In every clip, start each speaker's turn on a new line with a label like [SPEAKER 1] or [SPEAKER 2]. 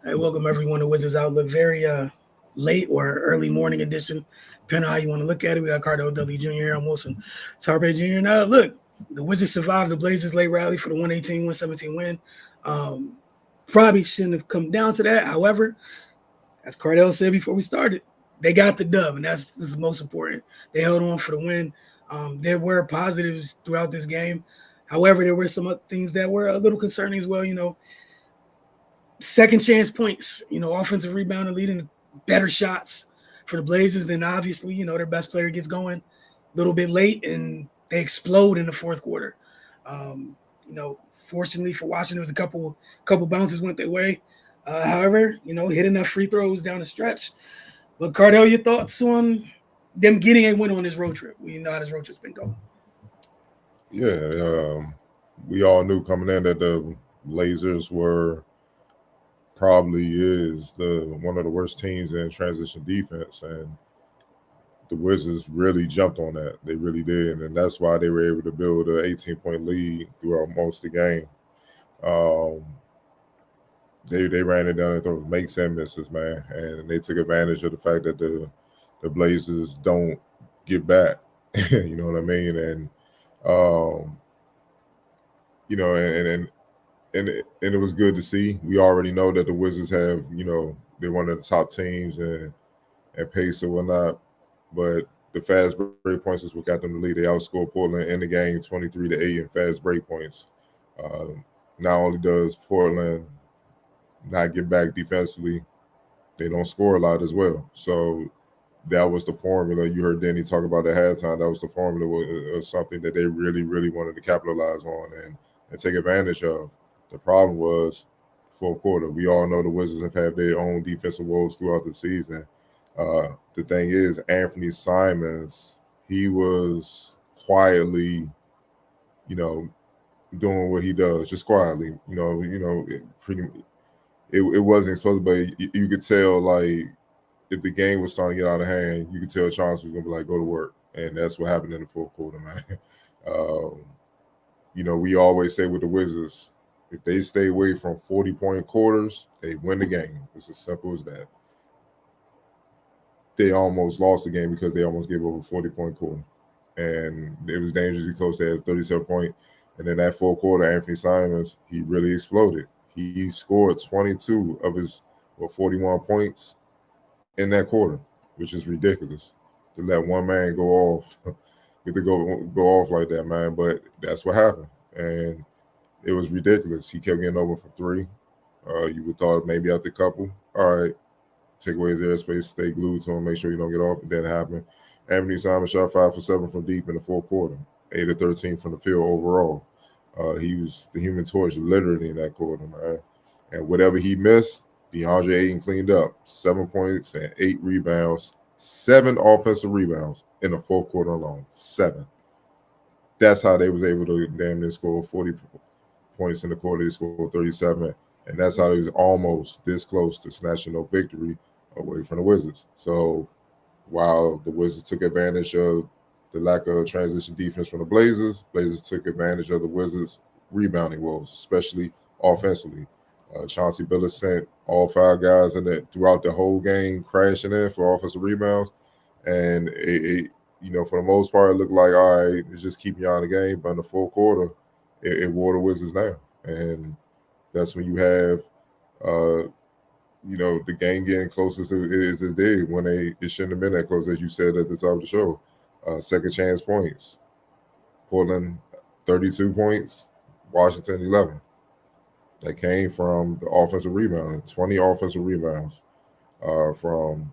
[SPEAKER 1] Hey, welcome everyone to Wizards Outlook. Very late or early morning edition, depending on how you want to look at it. We got Cardo W Jr. here. I'm Wilson Tarpe Jr. Now, look, the Wizards survived the Blazers' late rally for the 118-117 win. Probably shouldn't have come down to that. However, as Cardell said before we started, they got the dub, and that's the most important. They held on for the win. There were positives throughout this game. However, there were some other things that were a little concerning as well. Second chance points, offensive rebound and leading to better shots for the Blazers. Then obviously, their best player gets going a little bit late and they explode in the fourth quarter. Fortunately for Washington, there was a couple bounces went their way. However, hit enough free throws down the stretch. But Cardell, your thoughts on them getting a win on this road trip? We know how this road trip's been going.
[SPEAKER 2] Yeah, we all knew coming in that the Blazers were probably is one of the worst teams in transition defense, and the Wizards really jumped on that. They really did, and that's why they were able to build an 18-point lead throughout most of the game. They ran it down and threw makes and misses, man, and they took advantage of the fact that the Blazers don't get back. You know what I mean? And and it was good to see. We already know that the Wizards have, they're one of the top teams and pace or whatnot, but the fast break points is what got them to lead. They outscored Portland in the game 23-8 in fast break points. Not only does Portland not get back defensively, they don't score a lot as well. So that was the formula. You heard Danny talk about at halftime. That was the formula was something that they really, really wanted to capitalize on and take advantage of. The problem was fourth quarter. We all know the Wizards have had their own defensive woes throughout the season. The thing is, Anthony Simons, he was quietly, doing what he does, just quietly. It wasn't supposed to, but you could tell, like, if the game was starting to get out of hand, you could tell Chauncey was going to be like, go to work. And that's what happened in the fourth quarter, man. We always say with the Wizards, if they stay away from 40-point quarters, they win the game. It's as simple as that. They almost lost the game because they almost gave over 40-point quarter. And it was dangerously close. They had 37-point. And then that fourth quarter, Anthony Simons, he really exploded. He scored 22 of his 41 points in that quarter, which is ridiculous to let one man go off, get to go off like that, man. But that's what happened. And it was ridiculous. He kept getting over for three. You would thought maybe after a couple, all right, take away his airspace, stay glued to him, make sure you don't get off. It didn't happen. Anthony Simons shot 5 for 7 from deep in the fourth quarter, 8 of 13 from the field overall. He was the human torch literally in that quarter, man. And whatever he missed, DeAndre Ayton cleaned up. 7 points and 8 rebounds, 7 offensive rebounds in the fourth quarter alone. 7. That's how they was able to damn near score 40 points in the quarter. They scored 37. And that's how they was almost this close to snatching a victory away from the Wizards. So while the Wizards took advantage of the lack of transition defense from the Blazers took advantage of the Wizards' rebounding woes, especially offensively. Chauncey Billups sent all 5 guys in that throughout the whole game crashing in for offensive rebounds. And it for the most part, it looked like, all right, it's just keeping you on the game. But in the fourth quarter, it wore the Wizards down. And that's when you have, the game getting close as it is as did when it shouldn't have been that close, as you said at the top of the show. Second chance points. Portland, 32 points. Washington, 11. That came from the offensive rebound. 20 offensive rebounds from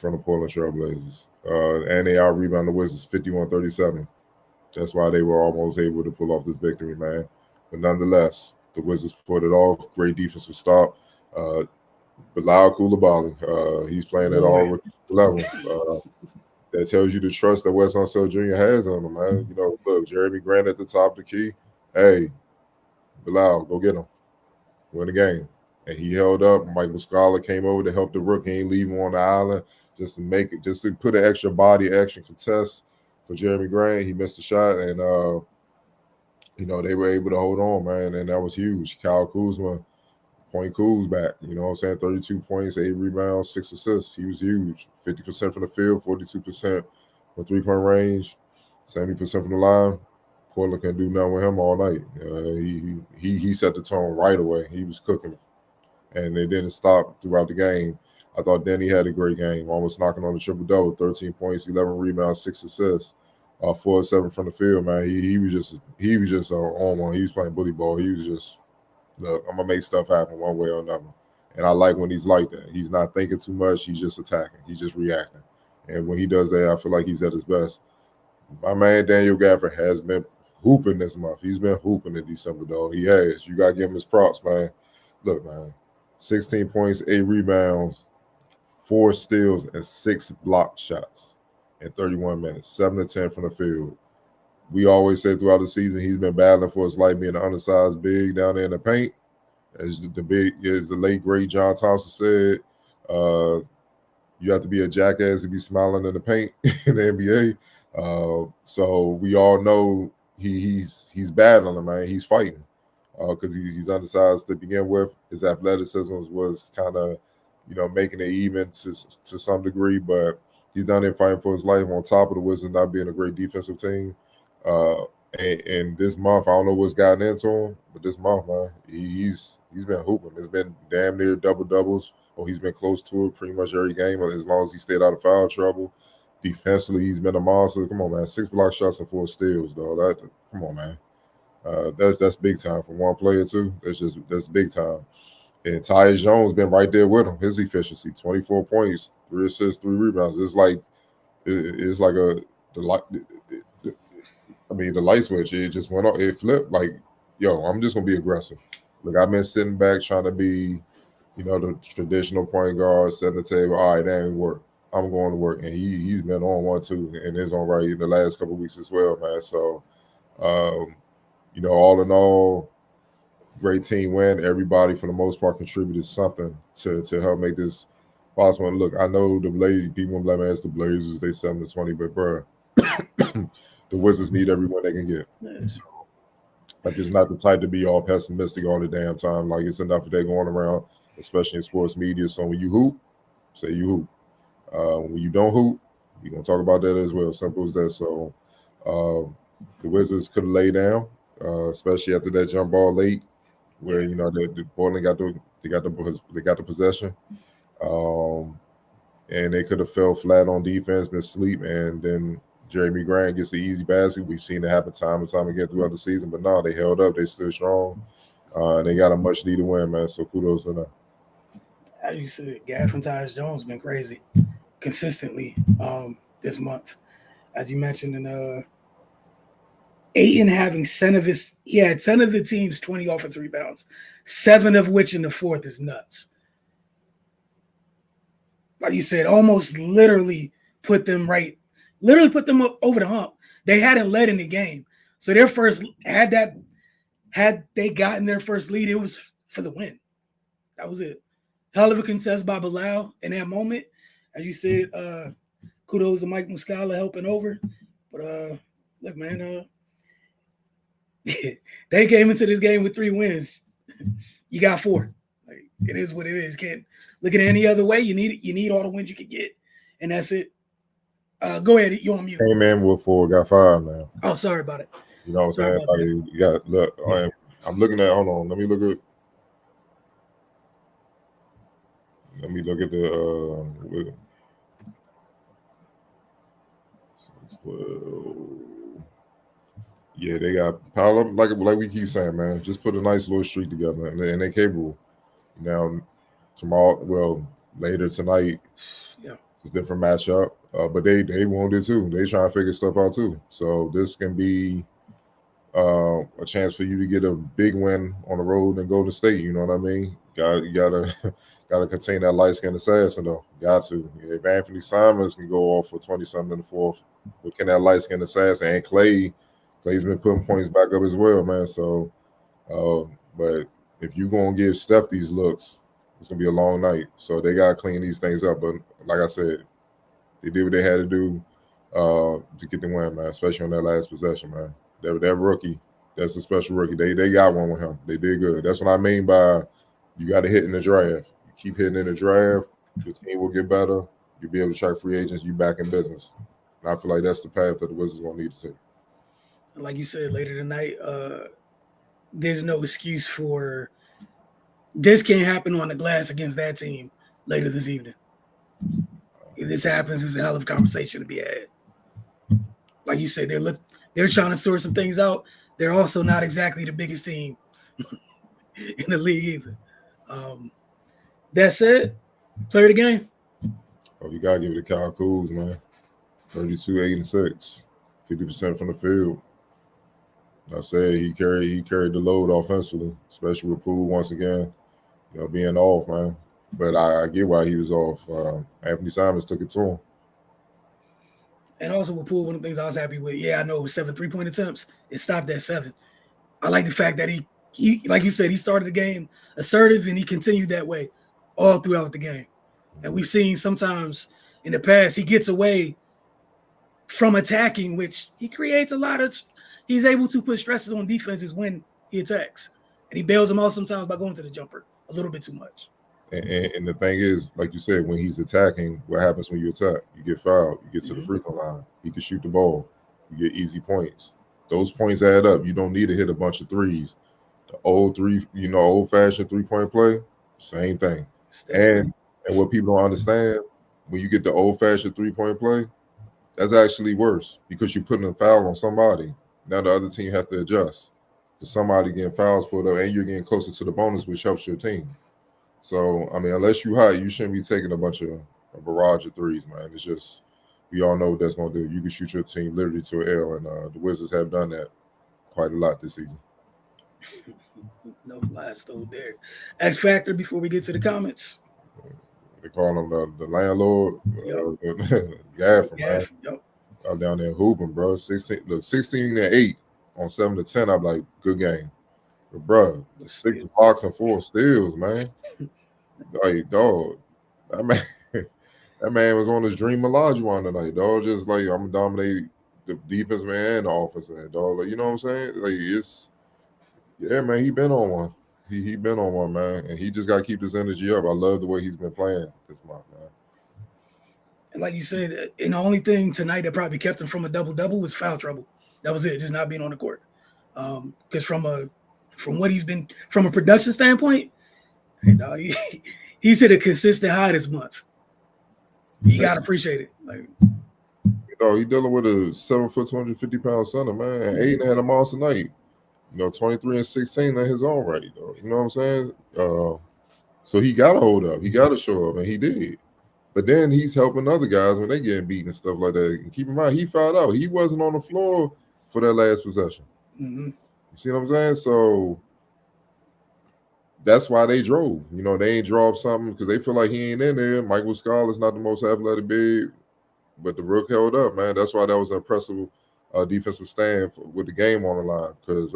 [SPEAKER 2] the Portland Trailblazers. And they out-rebound the Wizards 51-37. That's why they were almost able to pull off this victory, man. But nonetheless, the Wizards put it off. Great defensive stop. Bilal Coulibaly, he's playing at all level. That tells you the trust that Wes Unseld Jr. has on him, man. Look, Jeremy Grant at the top of the key. Hey, Bilal, go get him. Win the game. And he held up. Michael Scholar came over to help the rookie. He ain't leave him on the island just to put an extra body, extra contest for Jeremy Grant. He missed the shot, and they were able to hold on, man, and that was huge. Kyle Kuzma Point Cool's back. You know what I'm saying? 32 points, 8 rebounds, 6 assists. He was huge. 50% from the field, 42% from 3-point range, 70% from the line. Portland can do nothing with him all night. He set the tone right away. He was cooking, and they didn't stop throughout the game. I thought Denny had a great game, almost knocking on the triple-double, 13 points, 11 rebounds, 6 assists, 4 or 7 from the field, man. He was just on one. He was playing bully ball. He was just, look, I'm going to make stuff happen one way or another. And I like when he's like that. He's not thinking too much. He's just attacking. He's just reacting. And when he does that, I feel like he's at his best. My man Daniel Gafford has been hooping this month. He's been hooping in December, though. He has. You got to give him his props, man. Look, man, 16 points, 8 rebounds, 4 steals, and 6 block shots in 31 minutes, 7 to 10 from the field. We always say throughout the season he's been battling for his life being an undersized big down there in the paint. As the late great John Thompson said, you have to be a jackass to be smiling in the paint in the NBA. So we all know he's battling, man. He's fighting because he's undersized to begin with. His athleticism was kind of, making it even to some degree, but he's down there fighting for his life on top of the Wizards not being a great defensive team. And this month, I don't know what's gotten into him, but this month, man, he's been hooping. It's been damn near double-doubles, or he's been close to it pretty much every game, as long as he stayed out of foul trouble. Defensively, he's been a monster. Come on, man. 6 block shots and 4 steals, dog. Come on, man. That's big time for one player, too. That's big time. And Tyus Jones been right there with him. His efficiency, 24 points, 3 assists, 3 rebounds. It's like the light switch. It just went off. It flipped. Like, yo, I'm just gonna be aggressive. Look, I've been sitting back trying to be, the traditional point guard, setting the table. All right, that ain't work. I'm going to work, and he's been on one too, and is on right in the last couple of weeks as well, man. So, all in all, great team win. Everybody, for the most part, contributed something to help make this possible. And look, I know the Blazers, people blame it's the Blazers, they 7-20, but bro, the Wizards need every win they can get. So, like, it's not the type to be all pessimistic all the damn time. Like, it's enough that they're going around, especially in sports media. So when you hoop, say you hoop. When you don't hoop, we're going to talk about that as well. Simple as that. So the Wizards could have laid down, especially after that jump ball late, where the Portland got the possession, and they could have fell flat on defense, been asleep, and then Jeremy Grant gets the easy basket. We've seen it happen time and time again throughout the season, but no, they held up. They stood strong. They got a much needed win, man. So kudos to them.
[SPEAKER 1] As you said, Gaff and Tyus Jones been crazy consistently this month, as you mentioned. And Ayton having 10 of the team's 20 offensive rebounds, 7 of which in the fourth is nuts. Like you said, almost literally put them up over the hump. They hadn't led in the game, so their first had they gotten their first lead, it was for the win. That was it. Hell of a contest by Bilal in that moment. As you said, kudos to Mike Muscala helping over. But look, man, they came into this game with 3 wins. You got 4. Like, it is what it is. Can't look at it any other way. You need all the wins you can get, and that's it. Go ahead. You on mute.
[SPEAKER 2] Came in with 4, got 5 now.
[SPEAKER 1] Oh, sorry about it.
[SPEAKER 2] You know what I'm saying? Like, you got look. I'm looking at. Hold on. Let me look at the. 12. Yeah, they got piled up like we keep saying, man. Just put a nice little streak together, and they're capable. Now, later tonight, it's a different matchup, but they won't do too. They trying to figure stuff out too. So this can be a chance for you to get a big win on the road and Golden State. You know what I mean? You gotta contain that light skinned assassin though. Got to. If Anthony Simons can go off for 20-something in the fourth, but can that light skinned assassin and Clay's been putting points back up as well, man. So, but if you're gonna give Steph these looks, it's gonna be a long night. So they gotta clean these things up. But like I said, they did what they had to do to get the win, man. Especially on that last possession, man. That rookie, that's a special rookie. They got one with him. They did good. That's what I mean by You got to hit in the draft. You keep hitting in the draft, your team will get better. You'll be able to track free agents. You back in business. And I feel like that's the path that the Wizards going to need to take.
[SPEAKER 1] Like you said, later tonight, there's no excuse for this can't happen on the glass against that team later this evening. If this happens, it's a hell of a conversation to be had. Like you said, they're trying to sort some things out. They're also not exactly the biggest team in the league either. That said, player of the game.
[SPEAKER 2] Oh, you gotta give it to Kyle Kuz, man. 32, 8, and 6, 50% from the field. I said he carried the load offensively, especially with Poole once again, being off, man. But I get why he was off. Anthony Simons took it to him.
[SPEAKER 1] And also with Poole, one of the things I was happy with, I know it was 7 3-point attempts. It stopped at 7. I like the fact that he like you said, he started the game assertive and he continued that way all throughout the game. And we've seen sometimes in the past he gets away from attacking, which he creates a lot of. He's able to put stresses on defenses when he attacks, and he bails them out sometimes by going to the jumper a little bit too much.
[SPEAKER 2] And the thing is, like you said, when he's attacking, what happens when you attack? You get fouled. You get to the free throw line. He can shoot the ball. You get easy points. Those points add up. You don't need to hit a bunch of threes. The old-fashioned three-point play, same thing. And what people don't understand, when you get the old-fashioned three-point play, that's actually worse because you're putting a foul on somebody. Now the other team have to adjust. Because somebody getting fouls pulled up and you're getting closer to the bonus, which helps your team. So, I mean, unless you high, you shouldn't be taking a barrage of threes, man. It's just, we all know what that's going to do. You can shoot your team literally to an L, and the Wizards have done that quite a lot this season.
[SPEAKER 1] No lies told there. X Factor, before we get to the comments.
[SPEAKER 2] They call him the landlord. Gaffer, man.
[SPEAKER 1] Yep.
[SPEAKER 2] I'm down there hooping, bro. 16 and 8 on 7 to 10. I'm like, good game. But bro, 6 blocks and 4 steals, man. Like, dog, that man was on his dream Olajuwon tonight, dog. Just like, I'm gonna dominate the defense man and the offense man, dog. Like, you know what I'm saying? Like, man, he been on one. He been on one, man, and he just got to keep this energy up. I love the way he's been playing this month, man.
[SPEAKER 1] And like you said, and the only thing tonight that probably kept him from a double-double was foul trouble. That was it, just not being on the court. Because from what he's been, from a production standpoint, he's hit a consistent high this month. You got to appreciate it. Like,
[SPEAKER 2] he dealing with a 7 foot, 250-pound center, man. And Aiden had a monster night. 23 and 16 in his own right, though. You know what I'm saying? So he got to hold up. He got to show up, and he did. But then he's helping other guys when they getting beaten and stuff like that. And keep in mind, he fouled out. He wasn't on the floor for that last possession.
[SPEAKER 1] Mm-hmm.
[SPEAKER 2] You see what I'm saying? So that's why they drove. They ain't drove something because they feel like he ain't in there. Michael Scarlett's not the most athletic big, but the Rook held up, man. That's why that was an impressive defensive stand with the game on the line. Because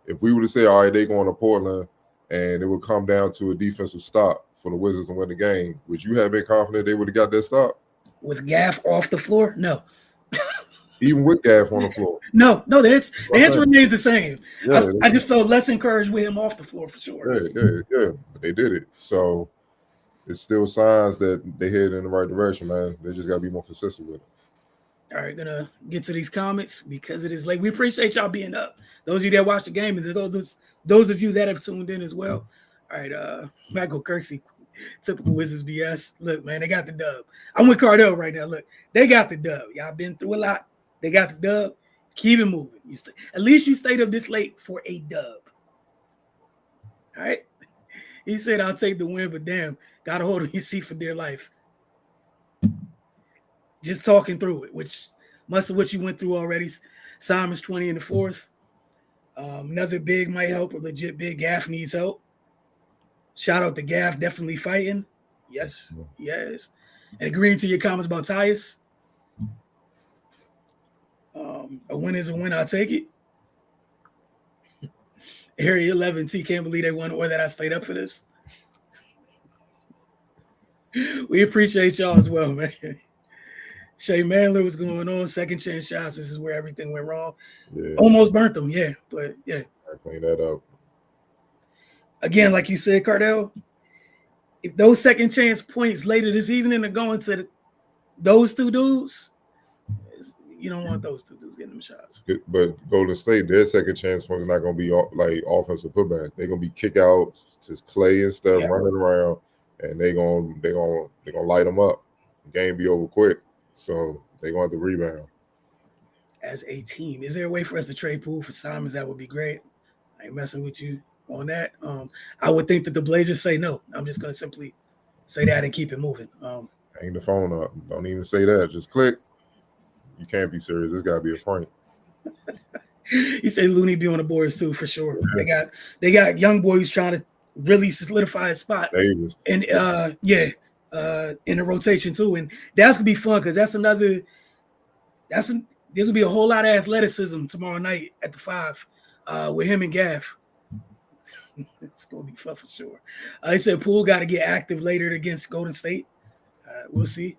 [SPEAKER 2] if we were to say, all right, they going to Portland, and it would come down to a defensive stop for the Wizards to win the game, would you have been confident they would have got that stop?
[SPEAKER 1] With Gaff off the floor? No.
[SPEAKER 2] Even with Gaff on the floor?
[SPEAKER 1] No, the answer remains the same.
[SPEAKER 2] Yeah,
[SPEAKER 1] I just felt less encouraged with him off the floor for sure.
[SPEAKER 2] Yeah. But they did it. So it's still signs that they head in the right direction, man. They just got to be more consistent with it.
[SPEAKER 1] All right, gonna get to these comments because it is late. We appreciate y'all being up. Those of you that watch the game, and those of you that have tuned in as well. All right, Michael Kirksey, typical Wizards BS. Look, man, they got the dub. I'm with Cardell right now. Look, they got the dub. Y'all been through a lot. They got the dub. Keep it moving. At least you stayed up this late for a dub. All right. He said, "I'll take the win, but damn, got a hold of your seat for dear life." Just talking through it, which much of what you went through already. Simon's 20 in the fourth. Another big might help. A legit big. Gaff needs help. Shout out to Gaff, definitely fighting. Yes. And agreeing to your comments about Tyus. A win is a win. I'll take it. Area 11T can't believe they won or that I stayed up for this. We appreciate y'all as well, man. Shay Mandler, what's going on? Second chance shots. This is where everything went wrong.
[SPEAKER 2] Yeah.
[SPEAKER 1] Almost burnt them, but yeah.
[SPEAKER 2] I clean that up.
[SPEAKER 1] again, like you said, Cardell, if those second chance points later this evening are going to those two dudes, you don't want those two dudes getting them shots.
[SPEAKER 2] But Golden State, their second chance points are not going to be like offensive putbacks. They're going to be kick outs to Clay and stuff, running around, and they're gonna light them up. The game be over quick, so they're going to have to rebound.
[SPEAKER 1] As a team, is there a way for us to trade Poole for Simons? That would be great. I ain't messing with you on that. I would think that the Blazers say no. I'm just going to simply say that and keep it moving.
[SPEAKER 2] Hang the phone up. Don't even say that. Just click. You can't be serious. This got to be a prank.
[SPEAKER 1] You say Looney be on the boards too, for sure. Yeah. They got young boys trying to really solidify his spot.
[SPEAKER 2] Davis.
[SPEAKER 1] And in the rotation too. And that's gonna be fun because there's gonna be a whole lot of athleticism tomorrow night at the 5 with him and Gaff. It's gonna be fun for sure. He said Poole got to get active later against Golden State. We'll see.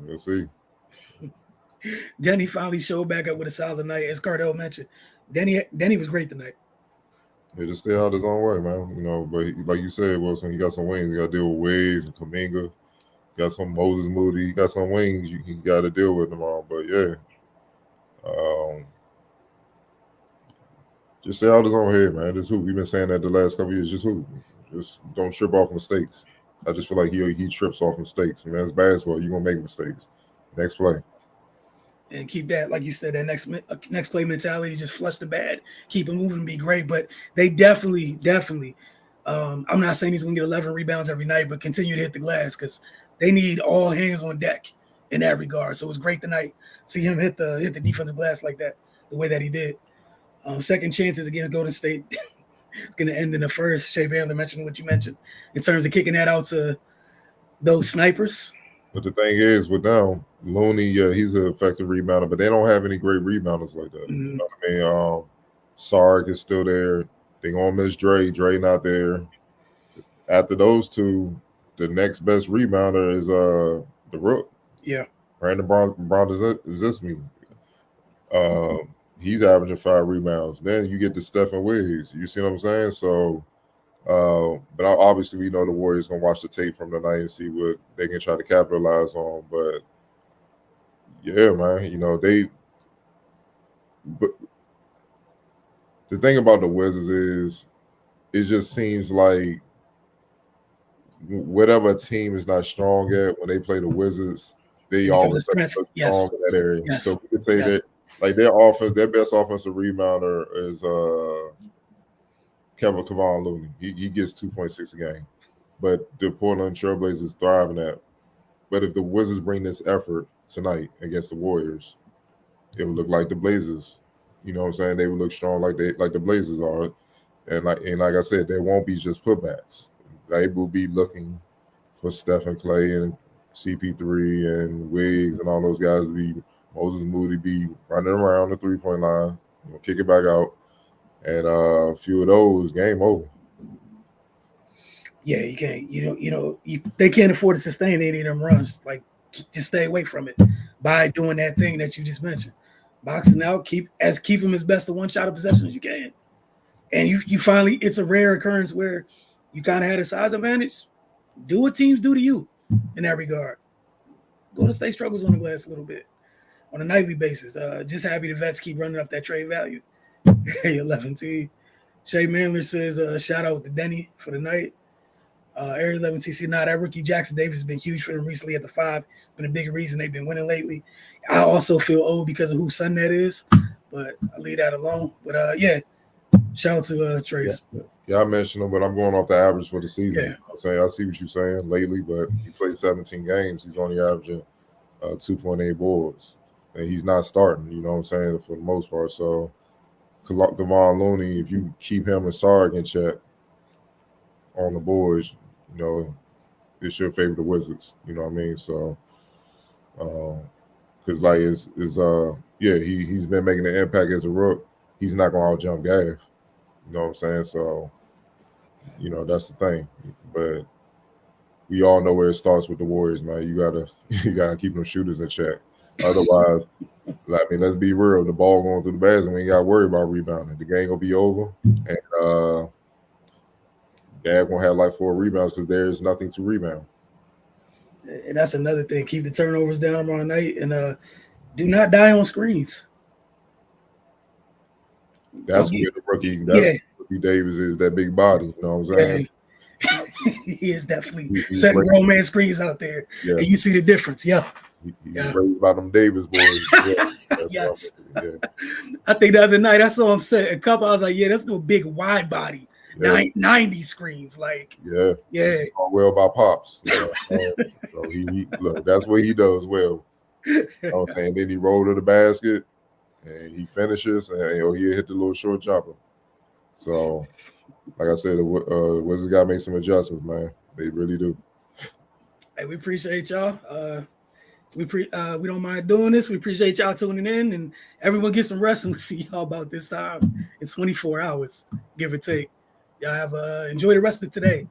[SPEAKER 2] We'll see.
[SPEAKER 1] Denny finally showed back up with a solid night, as Cardell mentioned. Denny was great tonight.
[SPEAKER 2] Yeah, just stay out his own way, man. You know, but like you said, Wilson, he got some wings. He got to deal with Wiggs and Kuminga. He got some Moses Moody. He got some wings he got to deal with tomorrow. But yeah, just stay out his own head, man. Just hoop. We've been saying that the last couple of years. Just hoop. Just don't trip off mistakes. I just feel like he trips off mistakes. Man, it's basketball. You're gonna make mistakes. Next play.
[SPEAKER 1] And keep that, like you said, that next play mentality. Just flush the bad, keep it moving, be great. But they definitely. I'm not saying he's gonna get 11 rebounds every night, but continue to hit the glass because they need all hands on deck in that regard. So it was great tonight see him hit the defensive glass like that, the way that he did. Second chances against Golden State. It's going to end in the first. Shea Bandler mentioned what you mentioned in terms of kicking that out to those snipers.
[SPEAKER 2] But the thing is, with them, Looney, he's an effective rebounder, but they don't have any great rebounders like that.
[SPEAKER 1] Mm-hmm.
[SPEAKER 2] You know what I mean? Sark is still there. They're going to miss Dre. Dre not there. After those two, the next best rebounder is the Rook.
[SPEAKER 1] Yeah.
[SPEAKER 2] Brandon Brown is this me? He's averaging 5 rebounds. Then you get to Stephen Wiggs. You see what I'm saying? So, but obviously we know the Warriors gonna watch the tape from tonight and see what they can try to capitalize on. But yeah, man, you know But the thing about the Wizards is, it just seems like whatever team is not strong at, when they play the Wizards, they always look strong in that area.
[SPEAKER 1] Yes.
[SPEAKER 2] So we could say that. Like their best offensive rebounder is Kevon Looney. He gets 2.6 a game. But the Portland Trailblazers thrive in that. But if the Wizards bring this effort tonight against the Warriors, it would look like the Blazers. You know what I'm saying? They would look strong like the Blazers are. And like I said, they won't be just putbacks. They will be looking for Stephen Clay and CP3 and Wiggs and all those guys to be Moses Moody be running around the 3-point line, kick it back out, and a few of those, game over.
[SPEAKER 1] Yeah, you can't. They can't afford to sustain any of them runs. Like, just stay away from it by doing that thing that you just mentioned, boxing out. Keep them as best a one shot of possession as you can, and you finally. It's a rare occurrence where you kind of had a size advantage. Do what teams do to you in that regard. Golden State struggles on the glass a little bit on a nightly basis. Just happy the vets keep running up that trade value. Hey, 11T. Shea Mandler says, shout out to Denny for the night. Area 11TC, that rookie Jackson Davis has been huge for them recently at the 5. Been a big reason they've been winning lately. I also feel old because of whose son that is, but I'll leave that alone. But shout out to Trace.
[SPEAKER 2] Yeah, I mentioned him, but I'm going off the average for the season.
[SPEAKER 1] Yeah.
[SPEAKER 2] I'm saying I see what you're saying lately, but he played 17 games. He's only averaging 2.8 boards. And he's not starting, you know what I'm saying, for the most part. So, Kevon Looney, if you keep him and Sark in check on the boards, it should favor the Wizards. You know what I mean? So, because he's been making an impact as a Rook. He's not going to out-jump Gaff. You know what I'm saying? So, that's the thing. But we all know where it starts with the Warriors, man. You gotta keep them shooters in check. Otherwise, let's be real. The ball going through the basket, we ain't got to worry about rebounding. The game gonna be over, and Gav gonna have like 4 rebounds because there's nothing to rebound.
[SPEAKER 1] And that's another thing. Keep the turnovers down tomorrow night, and do not die on screens.
[SPEAKER 2] That's where the rookie. Rookie Davis is, that big body. You know what I'm saying?
[SPEAKER 1] He is definitely setting grown man screens out there, and you see the difference. Yeah.
[SPEAKER 2] He's raised by them Davis boys.
[SPEAKER 1] Yes. I think the other night I saw him set a couple. I was like, yeah, that's no big wide body. 90 screens. Like, yeah.
[SPEAKER 2] Well by Pops. So he look, that's what he does well. You know what I'm saying? Then he rolled to the basket and he finishes and he'll hit the little short jumper. So, like I said, Wizards got to make some adjustments, man. They really do.
[SPEAKER 1] Hey, we appreciate y'all. We don't mind doing this. We appreciate y'all tuning in, and everyone get some rest. And we'll see y'all about this time in 24 hours, give or take. Y'all have enjoy the rest of today.